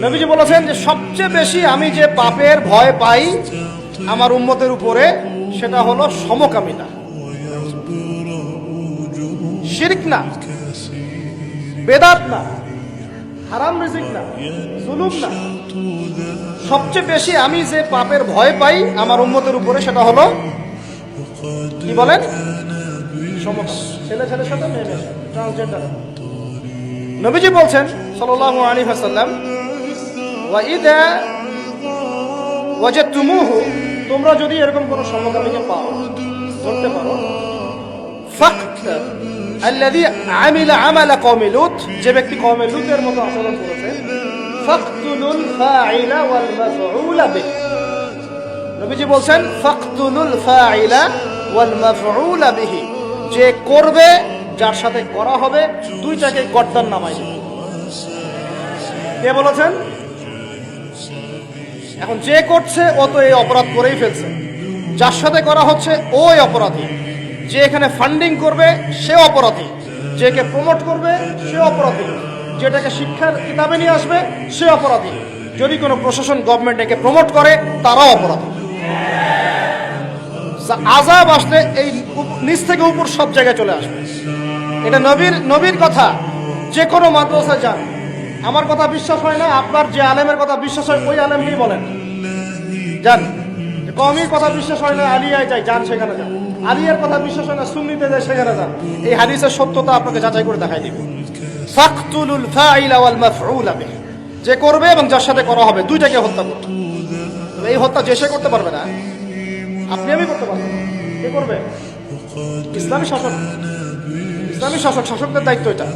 নবীজি বলেছেন যে সবচেয়ে বেশি আমি যে পাপের ভয় পাই আমার উম্মতের উপরে সেটা হলো সমকামিতা, শিরক না, বেদাত না, হারাম রিজিক না, জুলুম না। সবচেয়ে বেশি আমি যে পাপের ভয় পাই আমার উম্মতের উপরে সেটা হলো কি বলেন, সমকামিতা, ছেলে ছেলের সাথে মেয়ে মেয়ের সাথে, ট্রান্সজেন্ডার। নবীজি বলছেন সাল্লাল্লাহু আলাইহি ওয়াসাল্লাম, ওয়া ইযা ওয়াজাদতুমুহু, তোমরা যদি এরকম কোনো সমকামীকে পাও, ধরতে পারো, ফাকতার আল্লাযী আমিলা আমালা কওমি লূত, যে ব্যক্তি কওমে লূতের মতো আচরণ করেছে, ফাকতুলুল ফাইলা ওয়াল মাফউলা বিহি। নবীজি বলছেন ফাকতুলুল ফাইলা ওয়াল মাফউলা বিহি, যে করবে, যার সাথে করা হবে, দুইটাকে গর্দান নামাই দেবে। কে বলেছেন? এখন যে করছে ও তো এই অপরাধ করেই ফেলছে, যার সাথে করা হচ্ছে ওই অপরাধী, যে এখানে ফান্ডিং করবে সে অপরাধী, যে কে প্রমোট করবে সে অপরাধী, যেটাকে শিক্ষার কিতাবে নিয়ে আসবে সে অপরাধী, যদি কোনো প্রশাসন গভর্নমেন্ট একে প্রমোট করে তারাও অপরাধী। আযাব আসলে এই নিচ থেকে উপর সব জায়গায় চলে আসবে। এটা নবীর কথা। যে কোনো মাদ্রাসায় যান, আমার কথা বিশ্বাস হয় না, আপনার যে আলেমের কথা বিশ্বাস হয় ওই আলেমকেই বলেন, যান। কওমির কথা বিশ্বাস হয় না, আলিয়ায় যাই, যান সেখানে যান। আলিয়ার কথা বিশ্বাস হয় না, সুন্নিতে যায়, সেখানে যান। এই হাদিসের সত্যতা আপনাকে যাচাই করে দেখাই দিবে। ফাকতুলুল ফাইলা ওয়াল মাফউলা বিহি, যে করবে এবং যার সাথে করা হবে দুইটাকে হত্যা করবে। তবে এই হত্যা যে সে করতে পারবে না, আপনি আমি করতে পারবো না। কে করবে? ইসলামী শাসকদের দায়িত্ব এটা।